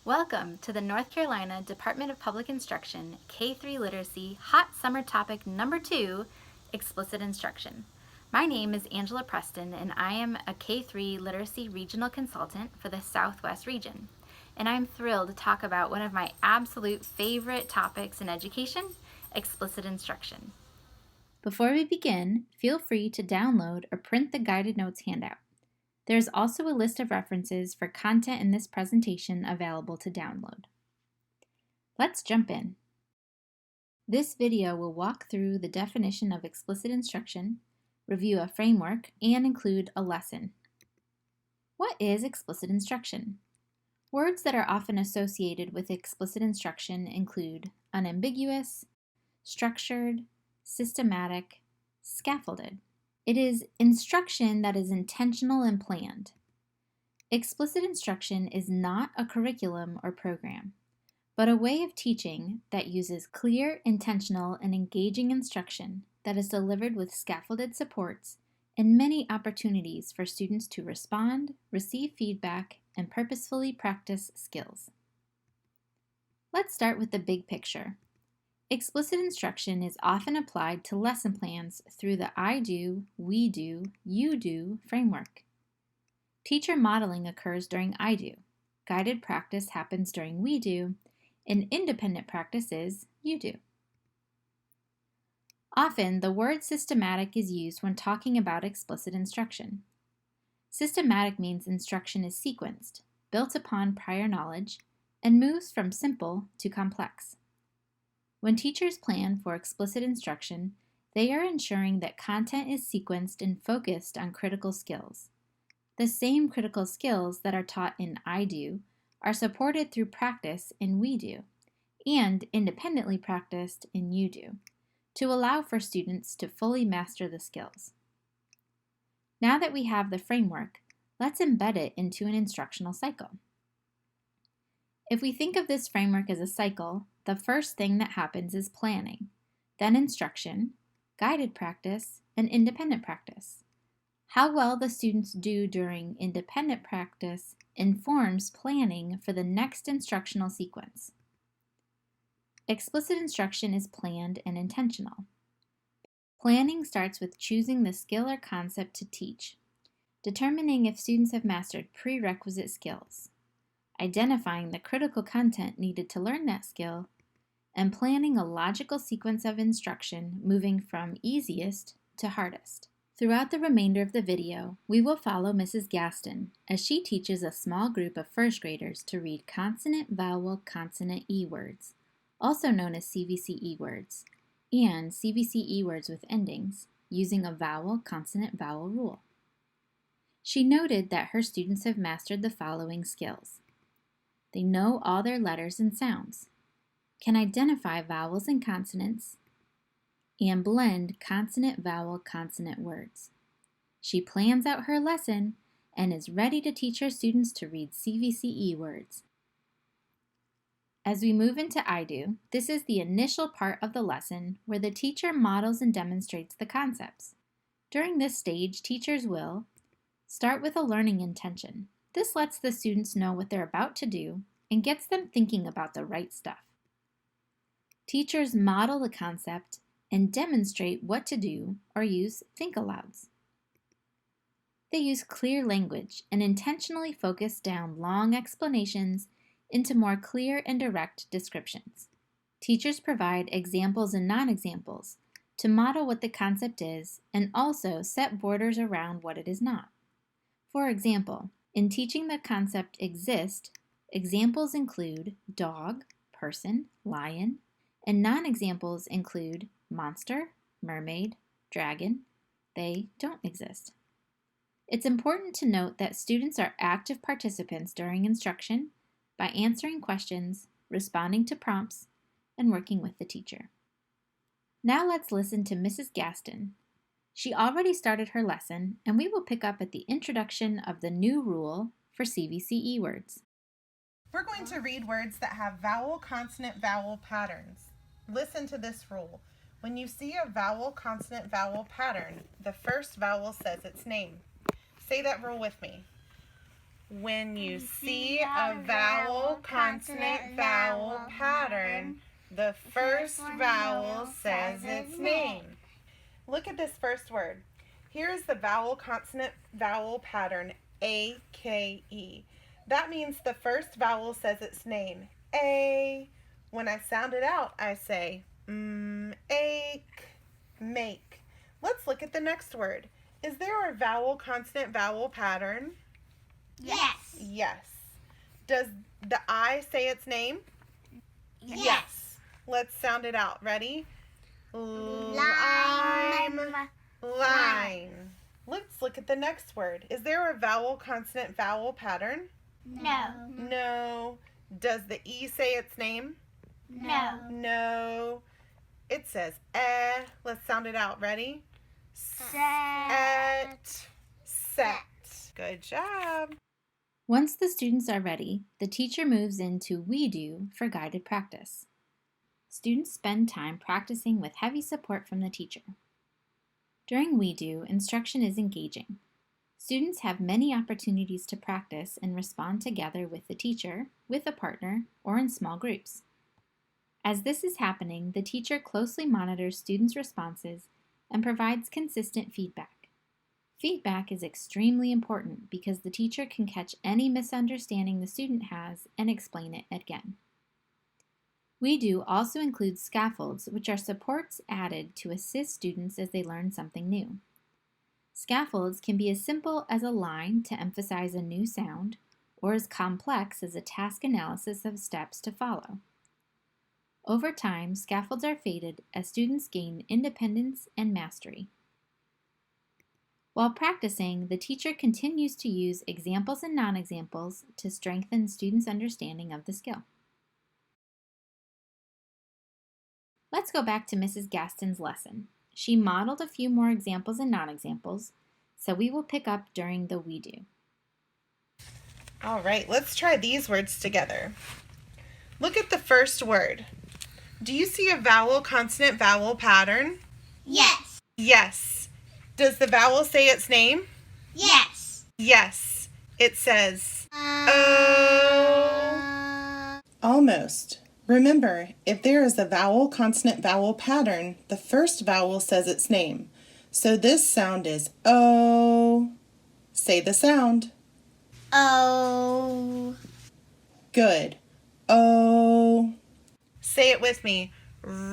Welcome to the North Carolina Department of Public Instruction K-3 Literacy Hot Summer Topic Number 2, Explicit Instruction. My name is Angela Preston and I am a K-3 Literacy Regional Consultant for the Southwest region. And I'm thrilled to talk about one of my absolute favorite topics in education, explicit instruction. Before we begin, feel free to download or print the guided notes handout. There is also a list of references for content in this presentation available to download. Let's jump in. This video will walk through the definition of explicit instruction, review a framework, and include a lesson. What is explicit instruction? Words that are often associated with explicit instruction include unambiguous, structured, systematic, scaffolded. It is instruction that is intentional and planned. Explicit instruction is not a curriculum or program, but a way of teaching that uses clear, intentional, and engaging instruction that is delivered with scaffolded supports and many opportunities for students to respond, receive feedback, and purposefully practice skills. Let's start with the big picture. Explicit instruction is often applied to lesson plans through the I do, we do, you do framework. Teacher modeling occurs during I do, guided practice happens during we do, and independent practice is you do. Often, the word systematic is used when talking about explicit instruction. Systematic means instruction is sequenced, built upon prior knowledge, and moves from simple to complex. When teachers plan for explicit instruction, they are ensuring that content is sequenced and focused on critical skills. The same critical skills that are taught in I do are supported through practice in we do, and independently practiced in you do, to allow for students to fully master the skills. Now that we have the framework, let's embed it into an instructional cycle. If we think of this framework as a cycle, the first thing that happens is planning, then instruction, guided practice, and independent practice. How well the students do during independent practice informs planning for the next instructional sequence. Explicit instruction is planned and intentional. Planning starts with choosing the skill or concept to teach, determining if students have mastered prerequisite skills, identifying the critical content needed to learn that skill, and planning a logical sequence of instruction moving from easiest to hardest. Throughout the remainder of the video, we will follow Mrs. Gaston as she teaches a small group of first graders to read consonant, vowel, consonant E words, also known as CVCE words, and CVCE words with endings, using a vowel, consonant, vowel rule. She noted that her students have mastered the following skills. They know all their letters and sounds, can identify vowels and consonants, and blend consonant, vowel, consonant words. She plans out her lesson and is ready to teach her students to read CVCE words. As we move into I do, this is the initial part of the lesson where the teacher models and demonstrates the concepts. During this stage, teachers will start with a learning intention. This lets the students know what they're about to do and gets them thinking about the right stuff. Teachers model the concept and demonstrate what to do or use think-alouds. They use clear language and intentionally focus down long explanations into more clear and direct descriptions. Teachers provide examples and non-examples to model what the concept is and also set borders around what it is not. For example, in teaching the concept exist, examples include dog, person, lion, and non-examples include monster, mermaid, dragon. They don't exist. It's important to note that students are active participants during instruction by answering questions, responding to prompts, and working with the teacher. Now let's listen to Mrs. Gaston. She already started her lesson, and we will pick up at the introduction of the new rule for CVCE words. We're going to read words that have vowel, consonant, vowel patterns. Listen to this rule. When you see a vowel, consonant, vowel pattern, the first vowel says its name. Say that rule with me. When you see a vowel, consonant, vowel pattern, the first vowel says its name. Look at this first word. Here is the vowel, consonant, vowel pattern, A-K-E. That means the first vowel says its name, A. When I sound it out, I say, ache, make. Let's look at the next word. Is there a vowel, consonant, vowel pattern? Yes. Yes. Does the I say its name? Yes. Let's sound it out. Ready? Lime. Line. Let's look at the next word. Is there a vowel, consonant, vowel pattern? No. No. Does the E say its name? No. No. It says eh. Let's sound it out. Ready? Set. Set. Good job. Once the students are ready, the teacher moves into We Do for guided practice. Students spend time practicing with heavy support from the teacher. During We Do, instruction is engaging. Students have many opportunities to practice and respond together with the teacher, with a partner, or in small groups. As this is happening, the teacher closely monitors students' responses and provides consistent feedback. Feedback is extremely important because the teacher can catch any misunderstanding the student has and explain it again. We Do also includes scaffolds, which are supports added to assist students as they learn something new. Scaffolds can be as simple as a line to emphasize a new sound, or as complex as a task analysis of steps to follow. Over time, scaffolds are faded as students gain independence and mastery. While practicing, the teacher continues to use examples and non-examples to strengthen students' understanding of the skill. Let's go back to Mrs. Gaston's lesson. She modeled a few more examples and non-examples, so we will pick up during the We Do. All right, let's try these words together. Look at the first word. Do you see a vowel, consonant, vowel pattern? Yes. Yes. Does the vowel say its name? Yes. Yes. It says O. Almost. Remember, if there is a vowel, consonant, vowel pattern, the first vowel says its name. So this sound is O. Say the sound. O. Good. O. Say it with me. Road.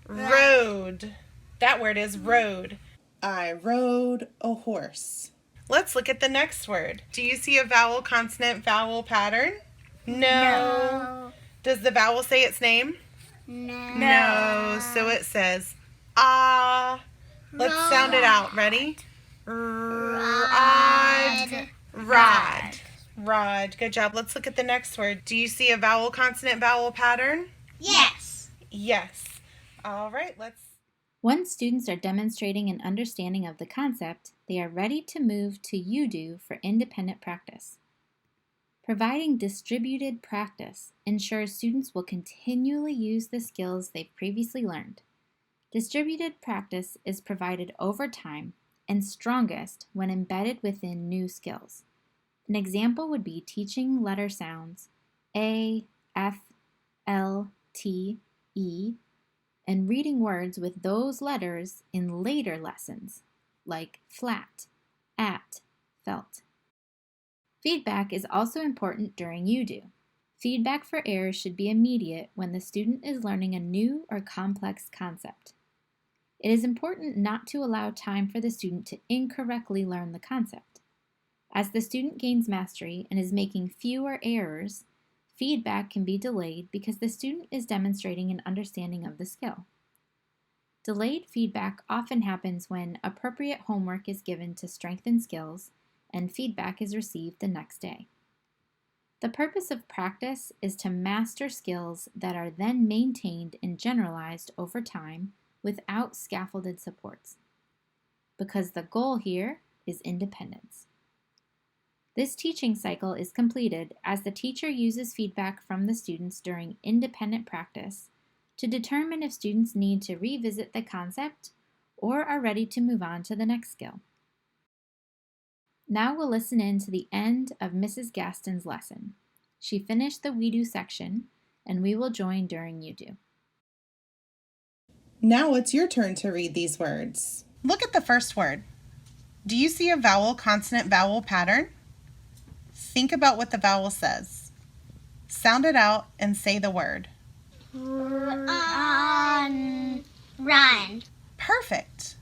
Road. That word is road. I rode a horse. Let's look at the next word. Do you see a vowel, consonant, vowel pattern? No. Does the vowel say its name? No. So it says ah. Let's sound it out. Ready? Rod. Rod. Rod. Good job. Let's look at the next word. Do you see a vowel, consonant, vowel pattern? Yes. Yes. All right, let's. Once students are demonstrating an understanding of the concept, they are ready to move to You Do for independent practice. Providing distributed practice ensures students will continually use the skills they've previously learned. Distributed practice is provided over time and strongest when embedded within new skills. An example would be teaching letter sounds A, F, L, T, E, and reading words with those letters in later lessons, like flat, at, felt. Feedback is also important during You Do. Feedback for errors should be immediate when the student is learning a new or complex concept. It is important not to allow time for the student to incorrectly learn the concept. As the student gains mastery and is making fewer errors, feedback can be delayed because the student is demonstrating an understanding of the skill. Delayed feedback often happens when appropriate homework is given to strengthen skills and feedback is received the next day. The purpose of practice is to master skills that are then maintained and generalized over time without scaffolded supports, because the goal here is independence. This teaching cycle is completed as the teacher uses feedback from the students during independent practice to determine if students need to revisit the concept or are ready to move on to the next skill. Now we'll listen in to the end of Mrs. Gaston's lesson. She finished the we do section, and we will join during you do. Now it's your turn to read these words. Look at the first word. Do you see a vowel, consonant, vowel pattern? Think about what the vowel says. Sound it out and say the word. Run. Perfect.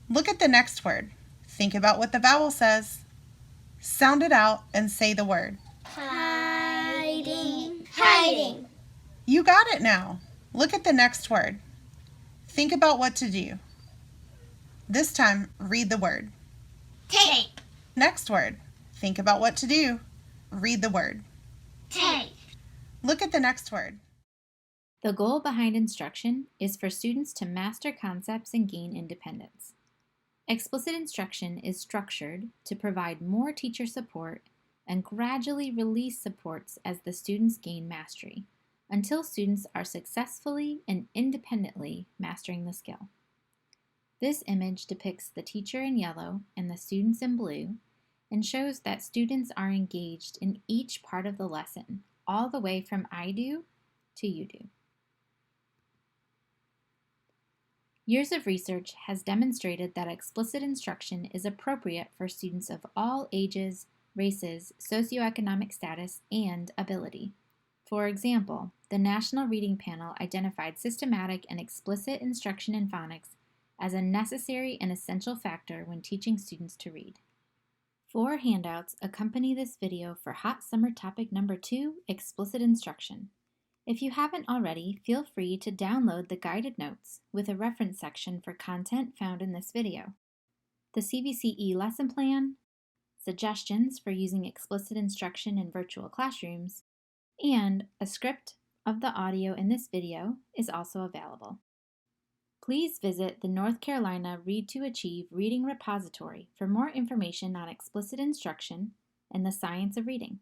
Look at the next word. Think about what the vowel says. Sound it out and say the word. Hiding. You got it now. Look at the next word. Think about what to do. This time, read the word. Tape. Next word. Think about what to do. Read the word. Tape. Look at the next word. The goal behind instruction is for students to master concepts and gain independence. Explicit instruction is structured to provide more teacher support and gradually release supports as the students gain mastery, until students are successfully and independently mastering the skill. This image depicts the teacher in yellow and the students in blue and shows that students are engaged in each part of the lesson, all the way from I do to you do. Years of research has demonstrated that explicit instruction is appropriate for students of all ages, races, socioeconomic status, and ability. For example, the National Reading Panel identified systematic and explicit instruction in phonics as a necessary and essential factor when teaching students to read. 4 handouts accompany this video for Hot Summer Topic Number 2, Explicit Instruction. If you haven't already, feel free to download the guided notes with a reference section for content found in this video, the CVCE lesson plan, suggestions for using explicit instruction in virtual classrooms, and a script of the audio in this video is also available. Please visit the North Carolina Read to Achieve Reading Repository for more information on explicit instruction and the science of reading.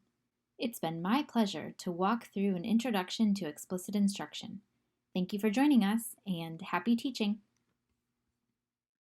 It's been my pleasure to walk through an introduction to explicit instruction. Thank you for joining us, and happy teaching!